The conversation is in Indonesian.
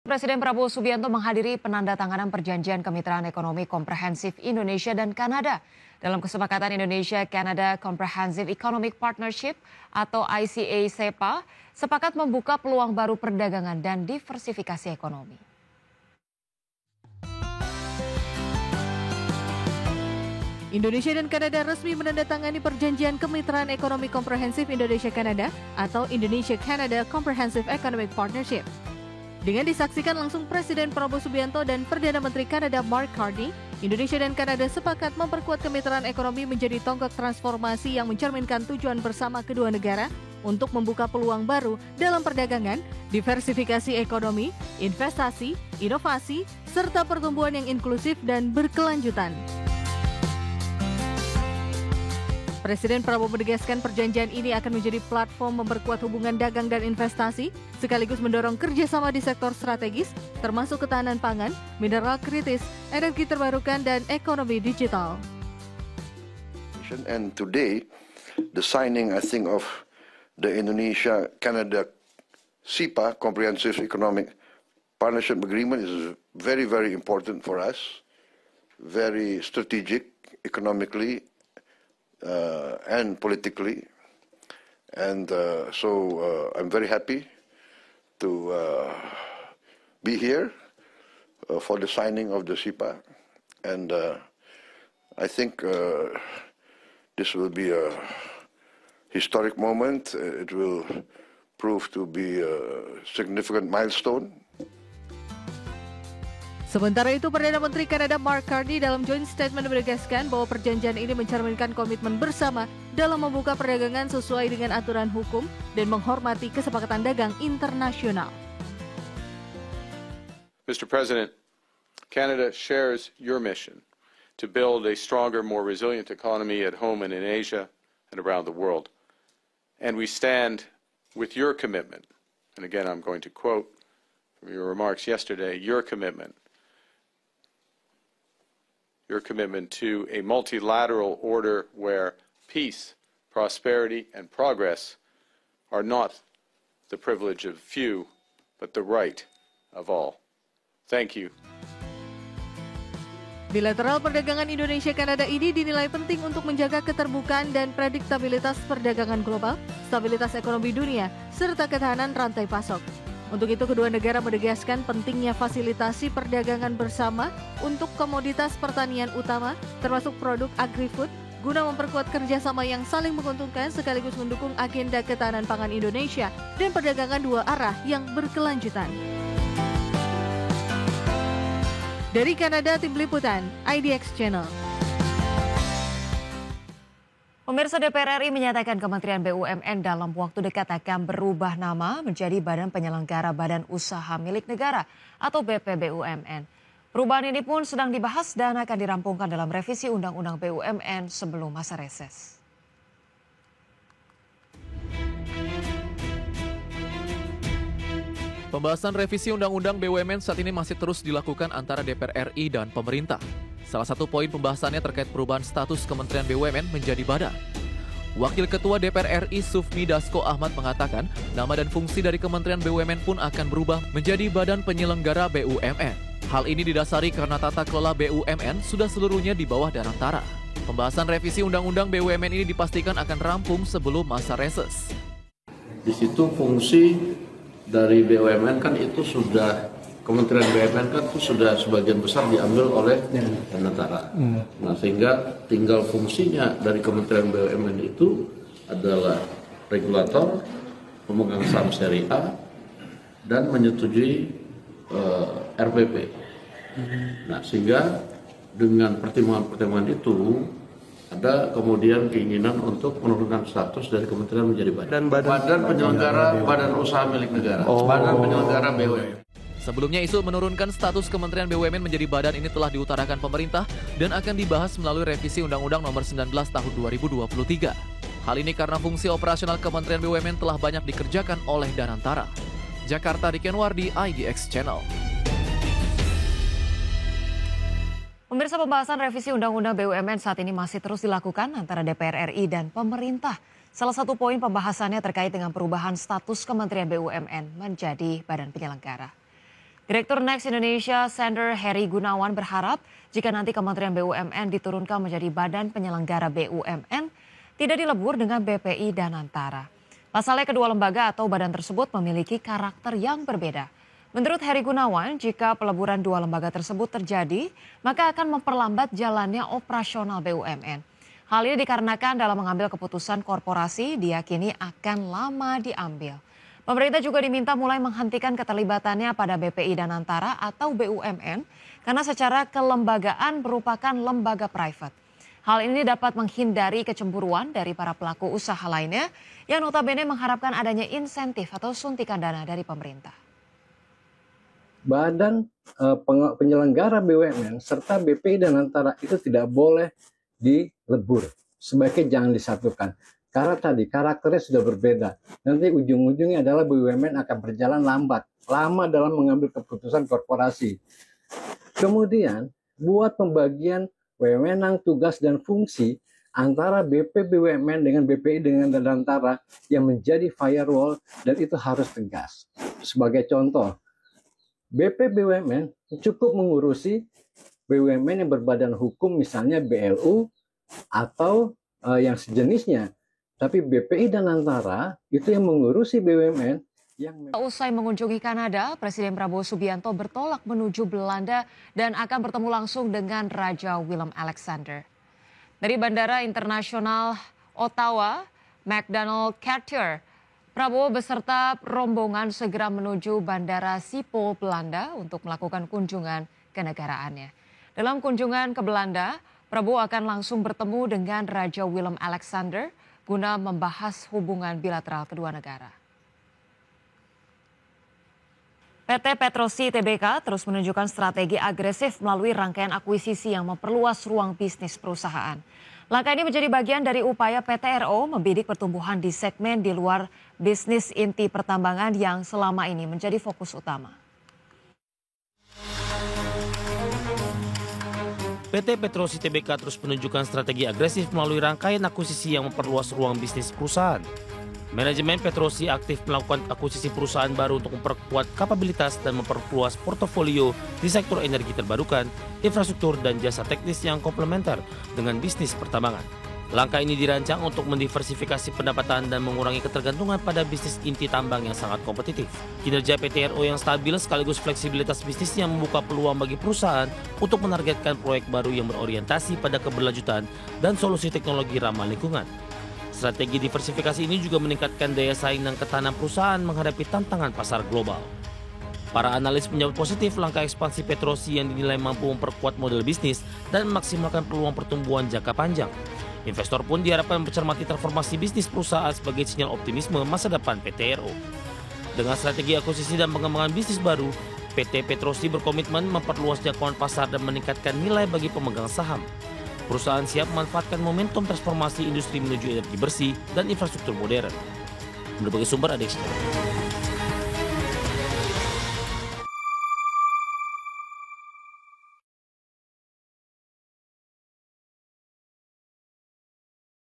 Presiden Prabowo Subianto menghadiri penandatanganan perjanjian kemitraan ekonomi komprehensif Indonesia dan Kanada. Dalam kesepakatan Indonesia-Canada Comprehensive Economic Partnership atau ICA-CEPA, sepakat membuka peluang baru perdagangan dan diversifikasi ekonomi. Indonesia dan Kanada resmi menandatangani perjanjian kemitraan ekonomi komprehensif Indonesia-Kanada atau Indonesia-Canada Comprehensive Economic Partnership. Dengan disaksikan langsung Presiden Prabowo Subianto dan Perdana Menteri Kanada Mark Carney, Indonesia dan Kanada sepakat memperkuat kemitraan ekonomi menjadi tonggak transformasi yang mencerminkan tujuan bersama kedua negara untuk membuka peluang baru dalam perdagangan, diversifikasi ekonomi, investasi, inovasi, serta pertumbuhan yang inklusif dan berkelanjutan. Presiden Prabowo menegaskan perjanjian ini akan menjadi platform memperkuat hubungan dagang dan investasi, sekaligus mendorong kerjasama di sektor strategis, termasuk ketahanan pangan, mineral kritis, energi terbarukan, dan ekonomi digital. And today, the signing, I think, of the Indonesia-Canada CEPA, Comprehensive Economic Partnership Agreement, is very, very important for us, very strategic economically, and politically, and so I'm very happy to be here for the signing of the CEPA, and I think this will be a historic moment. It will prove to be a significant milestone. Sementara itu, Perdana Menteri Kanada Mark Carney dalam joint statement menegaskan bahwa perjanjian ini mencerminkan komitmen bersama dalam membuka perdagangan sesuai dengan aturan hukum dan menghormati kesepakatan dagang internasional. Mr. President, Canada shares your mission to build a stronger, more resilient economy at home and in Asia and around the world. And we stand with your commitment, and again I'm going to quote from your remarks yesterday, your commitment to a multilateral order where peace, prosperity, and progress are not the privilege of few, but the right of all. Thank you. Bilateral perdagangan Indonesia-Kanada ini dinilai penting untuk menjaga keterbukaan dan prediktabilitas perdagangan global, stabilitas ekonomi dunia, serta ketahanan rantai pasok. Untuk itu, kedua negara menegaskan pentingnya fasilitasi perdagangan bersama untuk komoditas pertanian utama, termasuk produk agri-food, guna memperkuat kerjasama yang saling menguntungkan sekaligus mendukung agenda ketahanan pangan Indonesia dan perdagangan dua arah yang berkelanjutan. Dari Kanada, Tim Liputan, IDX Channel. Pemirsa, DPR RI menyatakan Kementerian BUMN dalam waktu dekat akan berubah nama menjadi Badan Penyelenggara Badan Usaha Milik Negara atau BPBUMN. Perubahan ini pun sedang dibahas dan akan dirampungkan dalam revisi Undang-Undang BUMN sebelum masa reses. Pembahasan revisi Undang-Undang BUMN saat ini masih terus dilakukan antara DPR RI dan pemerintah. Salah satu poin pembahasannya terkait perubahan status Kementerian BUMN menjadi badan. Wakil Ketua DPR RI Sufmi Dasko Ahmad mengatakan, nama dan fungsi dari Kementerian BUMN pun akan berubah menjadi Badan Penyelenggara BUMN. Hal ini didasari karena tata kelola BUMN sudah seluruhnya di bawah Danantara. Pembahasan revisi Undang-Undang BUMN ini dipastikan akan rampung sebelum masa reses. Di situ fungsi dari BUMN kan itu sudah, Kementerian BUMN kan itu sudah sebagian besar diambil oleh Danantara. Nah, sehingga tinggal fungsinya dari Kementerian BUMN itu adalah regulator, pemegang saham seri A, dan menyetujui RPP. Nah, sehingga dengan pertimbangan-pertimbangan itu ada kemudian keinginan untuk menurunkan status dari kementerian menjadi badan penyelenggara badan usaha milik negara, badan penyelenggara BUMN. Sebelumnya isu menurunkan status Kementerian BUMN menjadi badan ini telah diutarakan pemerintah dan akan dibahas melalui revisi Undang-Undang Nomor 19 Tahun 2023. Hal ini karena fungsi operasional Kementerian BUMN telah banyak dikerjakan oleh Danantara. Jakarta, Riken Wardi, IDX Channel. Pemirsa, pembahasan revisi Undang-Undang BUMN saat ini masih terus dilakukan antara DPR RI dan pemerintah. Salah satu poin pembahasannya terkait dengan perubahan status Kementerian BUMN menjadi badan penyelenggara. Direktur Next Indonesia Sander Heri Gunawan berharap jika nanti Kementerian BUMN diturunkan menjadi badan penyelenggara BUMN, tidak dilebur dengan BPI dan Antara. Pasalnya kedua lembaga atau badan tersebut memiliki karakter yang berbeda. Menurut Heri Gunawan, jika peleburan dua lembaga tersebut terjadi, maka akan memperlambat jalannya operasional BUMN. Hal ini dikarenakan dalam mengambil keputusan korporasi diyakini akan lama diambil. Pemerintah juga diminta mulai menghentikan keterlibatannya pada BPI dan Antara atau BUMN karena secara kelembagaan merupakan lembaga private. Hal ini dapat menghindari kecemburuan dari para pelaku usaha lainnya yang notabene mengharapkan adanya insentif atau suntikan dana dari pemerintah. Badan penyelenggara BUMN serta BPI dan Antara itu tidak boleh dilebur. Sebaiknya jangan disatukan. Karena tadi karakternya sudah berbeda. Nanti ujung-ujungnya adalah BUMN akan berjalan lama dalam mengambil keputusan korporasi. Kemudian buat pembagian wewenang, tugas, dan fungsi antara BP BUMN dengan BPI dengan Antara yang menjadi firewall dan itu harus tegas. Sebagai contoh, BP BUMN cukup mengurusi BUMN yang berbadan hukum misalnya BLU atau yang sejenisnya. Tapi BPI dan Antara itu yang mengurusi BUMN yang... Usai mengunjungi Kanada, Presiden Prabowo Subianto bertolak menuju Belanda dan akan bertemu langsung dengan Raja Willem-Alexander. Dari Bandara Internasional Ottawa, McDonald Cartier, Prabowo beserta rombongan segera menuju Bandara Schiphol, Belanda untuk melakukan kunjungan kenegaraannya. Dalam kunjungan ke Belanda, Prabowo akan langsung bertemu dengan Raja Willem-Alexander guna membahas hubungan bilateral kedua negara. PT Petrosi Tbk terus menunjukkan strategi agresif melalui rangkaian akuisisi yang memperluas ruang bisnis perusahaan. Langkah ini menjadi bagian dari upaya PT RO membidik pertumbuhan di segmen di luar bisnis inti pertambangan yang selama ini menjadi fokus utama. PT Petrosi Tbk terus menunjukkan strategi agresif melalui rangkaian akuisisi yang memperluas ruang bisnis perusahaan. Manajemen Petrosi aktif melakukan akuisisi perusahaan baru untuk memperkuat kapabilitas dan memperluas portofolio di sektor energi terbarukan, infrastruktur, dan jasa teknis yang komplementer dengan bisnis pertambangan. Langkah ini dirancang untuk mendiversifikasi pendapatan dan mengurangi ketergantungan pada bisnis inti tambang yang sangat kompetitif. Kinerja PT RO yang stabil sekaligus fleksibilitas bisnis yang membuka peluang bagi perusahaan untuk menargetkan proyek baru yang berorientasi pada keberlanjutan dan solusi teknologi ramah lingkungan. Strategi diversifikasi ini juga meningkatkan daya saing dan ketahanan perusahaan menghadapi tantangan pasar global. Para analis menyambut positif langkah ekspansi Petrosi yang dinilai mampu memperkuat model bisnis dan memaksimalkan peluang pertumbuhan jangka panjang. Investor pun diharapkan mencermati transformasi bisnis perusahaan sebagai sinyal optimisme masa depan PT RO. Dengan strategi akuisisi dan pengembangan bisnis baru, PT Petrosi berkomitmen memperluas jangkauan pasar dan meningkatkan nilai bagi pemegang saham. Perusahaan siap memanfaatkan momentum transformasi industri menuju energi bersih dan infrastruktur modern. Berbagai sumber ada